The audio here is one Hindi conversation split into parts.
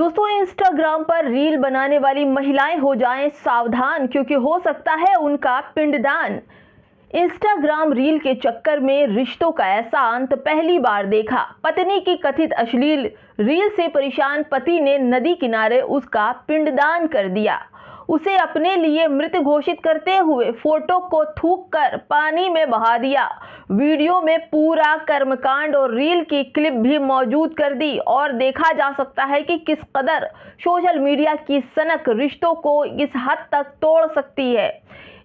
दोस्तों, इंस्टाग्राम पर रील बनाने वाली महिलाएं हो जाएं सावधान, क्योंकि हो सकता है उनका पिंडदान। इंस्टाग्राम रील के चक्कर में रिश्तों का ऐसा अंत पहली बार देखा। पत्नी की कथित अश्लील रील से परेशान पति ने नदी किनारे उसका पिंडदान कर दिया। उसे अपने लिए मृत घोषित करते हुए फोटो को थूककर पानी में बहा दिया। वीडियो में पूरा कर्मकांड और रील की क्लिप भी मौजूद कर दी और देखा जा सकता है कि किस कदर सोशल मीडिया की सनक रिश्तों को इस हद तक तोड़ सकती है।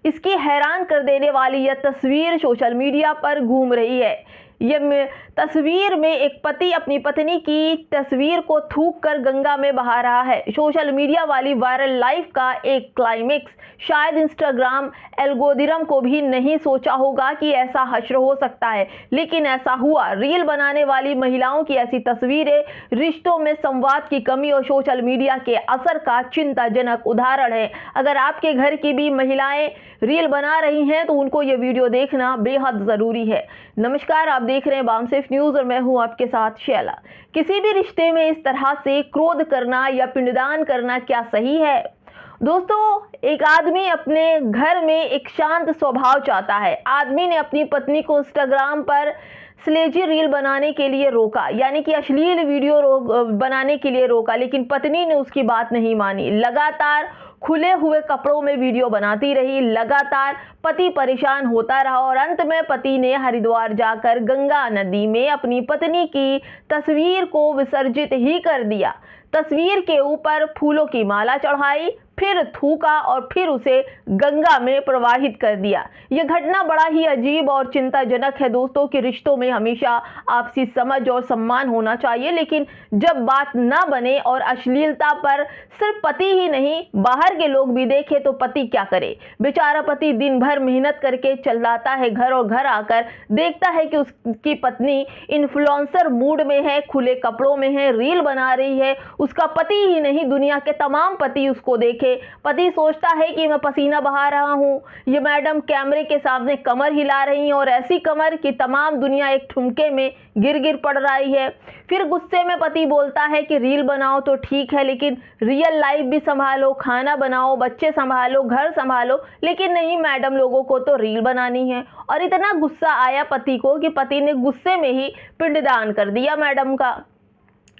इसकी हैरान कर देने वाली यह तस्वीर सोशल मीडिया पर घूम रही है। यह तस्वीर में एक पति अपनी पत्नी की तस्वीर को थूक कर गंगा में बहा रहा है। सोशल मीडिया वाली वायरल लाइफ का एक क्लाइमेक्स शायद इंस्टाग्राम एल्गोरिदम को भी नहीं सोचा होगा कि ऐसा हश्र हो सकता है, लेकिन ऐसा हुआ। रील बनाने वाली महिलाओं की ऐसी तस्वीरें रिश्तों में संवाद की कमी और सोशल मीडिया के असर का चिंताजनक उदाहरण है। अगर आपके घर की भी महिलाएं रील बना रही हैं तो उनको ये वीडियो देखना बेहद जरूरी है। नमस्कार, आप देख रहे हैं बामसेफ न्यूज और मैं हूं आपके साथ शैला। किसी भी रिश्ते में इस तरह से क्रोध करना या पिंडदान करना क्या सही है? दोस्तों, एक आदमी अपने घर में एक शांत स्वभाव चाहता है। आदमी ने अपनी पत्नी को इंस्टाग्राम पर स्लेजी रील बनाने के लिए रोका, यानी कि अश्लील वीडियो बनाने के लिए रोका, लेकिन पत्नी ने उसकी बात नहीं मानी। लगातार खुले हुए कपड़ों में वीडियो बनाती रही। लगातार पति परेशान होता रहा और अंत में पति ने हरिद्वार जाकर गंगा नदी में अपनी पत्नी की तस्वीर को विसर्जित ही कर दिया। तस्वीर के ऊपर फूलों की माला चढ़ाई, फिर थूका और फिर उसे गंगा में प्रवाहित कर दिया। यह घटना बड़ा ही अजीब और चिंताजनक है दोस्तों कि रिश्तों में हमेशा आपसी समझ और सम्मान होना चाहिए, लेकिन जब बात ना बने और अश्लीलता पर सिर्फ पति ही नहीं बाहर के लोग भी देखें तो पति क्या करे? बेचारा पति दिन भर मेहनत करके चलाता है घर और घर आकर देखता है कि उसकी पत्नी इन्फ्लुएंसर मूड में है, खुले कपड़ों में है, रील बना रही है। उसका पति ही नहीं दुनिया के तमाम पति उसको देखे। पति सोचता है कि मैं पसीना बहा रहा हूं, ये मैडम कैमरे के सामने कमर हिला रही हैं और ऐसी कमर कि तमाम दुनिया एक ठुमके में गिर गिर पड़ रही है। फिर गुस्से में पति बोलता है कि रील बनाओ तो ठीक है, लेकिन रियल लाइफ भी संभालो, खाना बनाओ, बच्चे संभालो, घर संभालो। लेकिन नहीं मैडम, लोगों को तो रील बनानी है। और इतना गुस्सा आया पति को कि पति ने गुस्से में ही पिंडदान कर दिया मैडम का।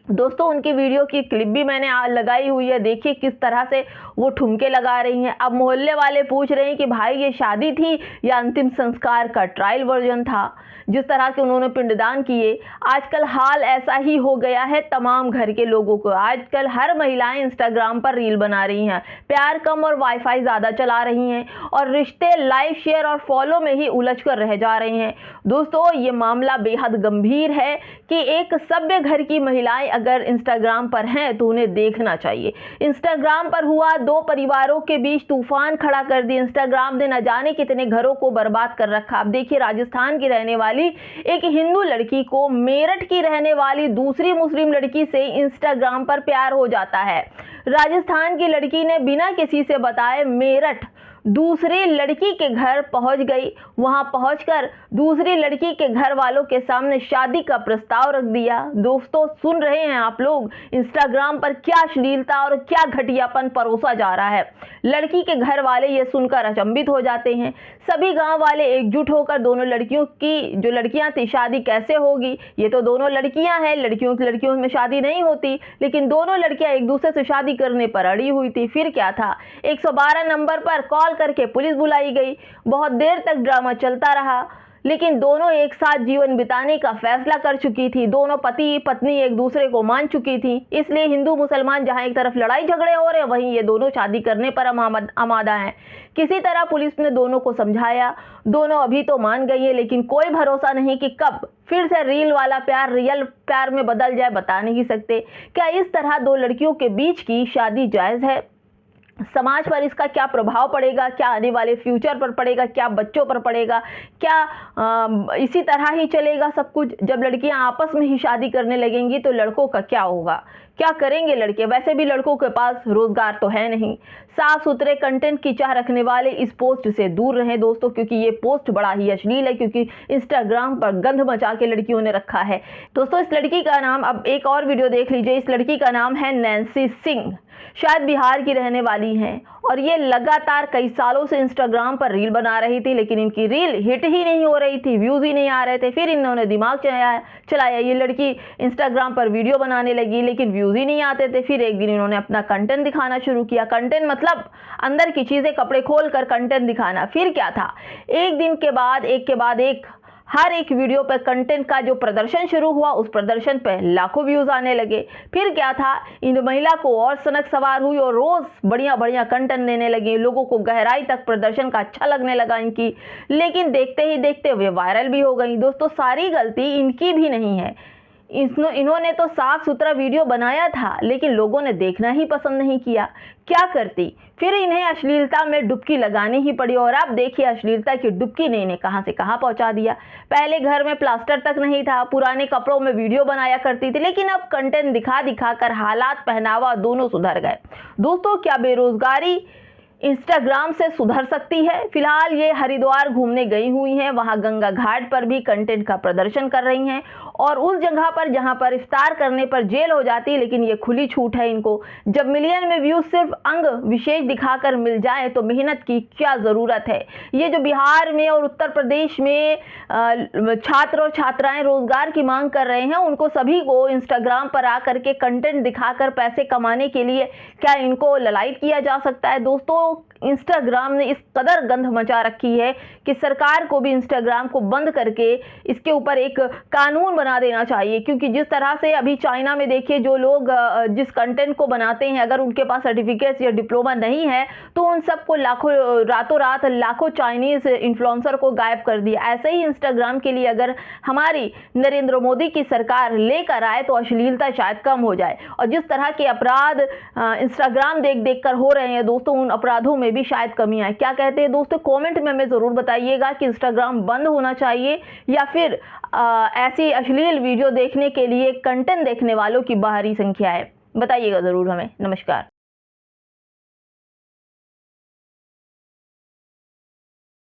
दोस्तों, उनकी वीडियो की क्लिप भी मैंने लगाई हुई है। देखिए किस तरह से वो ठुमके लगा रही हैं। अब मोहल्ले वाले पूछ रहे हैं कि भाई ये शादी थी या अंतिम संस्कार का ट्रायल वर्जन था? जिस तरह के उन्होंने पिंडदान किए, आजकल हाल ऐसा ही हो गया है तमाम घर के लोगों को। आजकल हर महिलाएं इंस्टाग्राम पर रील बना रही हैं, प्यार कम और वाईफाई ज़्यादा चला रही हैं और रिश्ते लाइक, शेयर और फॉलो में ही उलझ कर रह जा रहे हैं। दोस्तों, ये मामला बेहद गंभीर है कि एक सभ्य घर की महिलाएं अगर इंस्टाग्राम पर हैं तो उन्हें देखना चाहिए। इंस्टाग्राम पर हुआ दो परिवारों के बीच तूफान खड़ा कर दिया। इंस्टाग्राम ने न जाने कितने घरों को बर्बाद कर रखा। अब देखिए, राजस्थान की रहने वाली एक हिंदू लड़की को मेरठ की रहने वाली दूसरी मुस्लिम लड़की से इंस्टाग्राम पर प्यार हो जाता है। राजस्थान की लड़की ने बिना किसी से बताए मेरठ दूसरी लड़की के घर पहुंच गई। वहां पहुंचकर दूसरी लड़की के घर वालों के सामने शादी का प्रस्ताव रख दिया। दोस्तों, सुन रहे हैं आप लोग, इंस्टाग्राम पर क्या अश्लीलता और क्या घटियापन परोसा जा रहा है। लड़की के घर वाले ये सुनकर अचंभित हो जाते हैं। सभी गांव वाले एकजुट होकर दोनों लड़कियों की, जो लड़कियां थी, शादी कैसे होगी? ये तो दोनों लड़कियां हैं, लड़कियों में शादी नहीं होती, लेकिन दोनों लड़कियां एक दूसरे से शादी करने पर अड़ी हुई थी। फिर क्या था, 112 नंबर पर कॉल करके पुलिस बुलाई गई। बहुत देर तक ड्रामा चलता रहा, लेकिन दोनों एक साथ जीवन बिताने का फैसला कर चुकी थी। दोनों पति पत्नी एक दूसरे को मान चुकी थी। इसलिए हिंदू मुसलमान जहां एक तरफ लड़ाई झगड़े हो रहे हैं, वहीं ये दोनों शादी करने पर आमादा हैं। किसी तरह पुलिस ने दोनों को समझाया। दोनों अभी तो मान गई है, लेकिन कोई भरोसा नहीं कि कब फिर से रील वाला प्यार रियल प्यार में बदल जाए, बता नहीं सकते। क्या इस तरह दो लड़कियों के बीच की शादी जायज़ है? समाज पर इसका क्या प्रभाव पड़ेगा? क्या आने वाले फ्यूचर पर पड़ेगा? क्या बच्चों पर पड़ेगा? क्या इसी तरह ही चलेगा सब कुछ? जब लड़कियां आपस में ही शादी करने लगेंगी तो लड़कों का क्या होगा? क्या करेंगे लड़के, वैसे भी लड़कों के पास रोजगार तो है नहीं। साफ सुथरे कंटेंट की चाह रखने वाले इस पोस्ट से दूर रहें दोस्तों, क्योंकि ये पोस्ट बड़ा ही अश्लील है, क्योंकि इंस्टाग्राम पर गंध मचा के लड़कियों ने रखा है। दोस्तों इस लड़की का नाम, अब एक और वीडियो देख लीजिए, इस लड़की का नाम है नैन्सी सिंह, शायद बिहार की रहने वाली हैं, और ये लगातार कई सालों से इंस्टाग्राम पर रील बना रही थी, लेकिन इनकी रील हिट ही नहीं हो रही थी, व्यूज ही नहीं आ रहे थे। फिर इन्होंने दिमाग चलाया, ये लड़की इंस्टाग्राम पर वीडियो बनाने लगी, लेकिन व्यूज ही नहीं आते थे। फिर एक दिन इन्होंने अपना कंटेंट दिखाना शुरू किया। कंटेंट मतलब अंदर की चीजें, कपड़े खोल कर कंटेंट दिखाना। फिर क्या था, एक दिन के बाद एक हर एक वीडियो पर कंटेंट का जो प्रदर्शन शुरू हुआ, उस प्रदर्शन पर लाखों व्यूज आने लगे। फिर क्या था, इन महिला को और सनक सवार हुई और रोज बढ़िया बढ़िया कंटेंट देने लगी। लोगों को गहराई तक प्रदर्शन का अच्छा लगने लगा इनकी, लेकिन देखते ही देखते वे वायरल भी हो गई। दोस्तों सारी गलती इनकी भी नहीं है, इन्होंने तो साफ सुथरा वीडियो बनाया था, लेकिन लोगों ने देखना ही पसंद नहीं किया। क्या करती, फिर इन्हें अश्लीलता में डुबकी लगानी ही पड़ी, और अब देखिए अश्लीलता की डुबकी ने इन्हें कहां से कहां पहुंचा दिया। पहले घर में प्लास्टर तक नहीं था, पुराने कपड़ों में वीडियो बनाया करती थी, लेकिन अब कंटेंट दिखा दिखा कर हालात, पहनावा दोनों सुधर गए। दोस्तों क्या बेरोजगारी इंस्टाग्राम से सुधर सकती है? फिलहाल ये हरिद्वार घूमने गई हुई हैं, वहां गंगा घाट पर भी कंटेंट का प्रदर्शन कर रही हैं, और उस जगह पर जहां पर इफ्तार करने पर जेल हो जाती है, लेकिन ये खुली छूट है इनको। जब मिलियन में व्यूज सिर्फ अंग विशेष दिखाकर मिल जाए तो मेहनत की क्या जरूरत है। ये जो बिहार में और उत्तर प्रदेश में छात्र और छात्राएं रोजगार की मांग कर रहे हैं, उनको सभी को इंस्टाग्राम पर आकर के कंटेंट दिखाकर पैसे कमाने के लिए क्या इनको ललायत किया जा सकता है? दोस्तों इंस्टाग्राम ने इस कदर गंध मचा रखी है कि सरकार को भी इंस्टाग्राम को बंद करके इसके ऊपर एक कानून बना देना चाहिए, क्योंकि जिस तरह से अभी चाइना में देखिए, जो लोग जिस कंटेंट को बनाते हैं, अगर उनके पास सर्टिफिकेट या डिप्लोमा नहीं है तो उन सबको रातों रात लाखों चाइनीज इन्फ्लुएंसर को गायब कर दिया। ऐसे ही इंस्टाग्राम के लिए अगर हमारी नरेंद्र मोदी की सरकार लेकर आए तो अश्लीलता शायद कम हो जाए, और जिस तरह के अपराध इंस्टाग्राम देख देख कर हो रहे हैं दोस्तों, उन अपराधों में भी शायद कमी आए। क्या कहते हैं दोस्तों, कमेंट में हमें जरूर बताइएगा कि इंस्टाग्राम बंद होना चाहिए या फिर ऐसी अश्लील वीडियो देखने के लिए कंटेंट देखने वालों की बाहरी संख्या है। बताइएगा जरूर हमें। नमस्कार।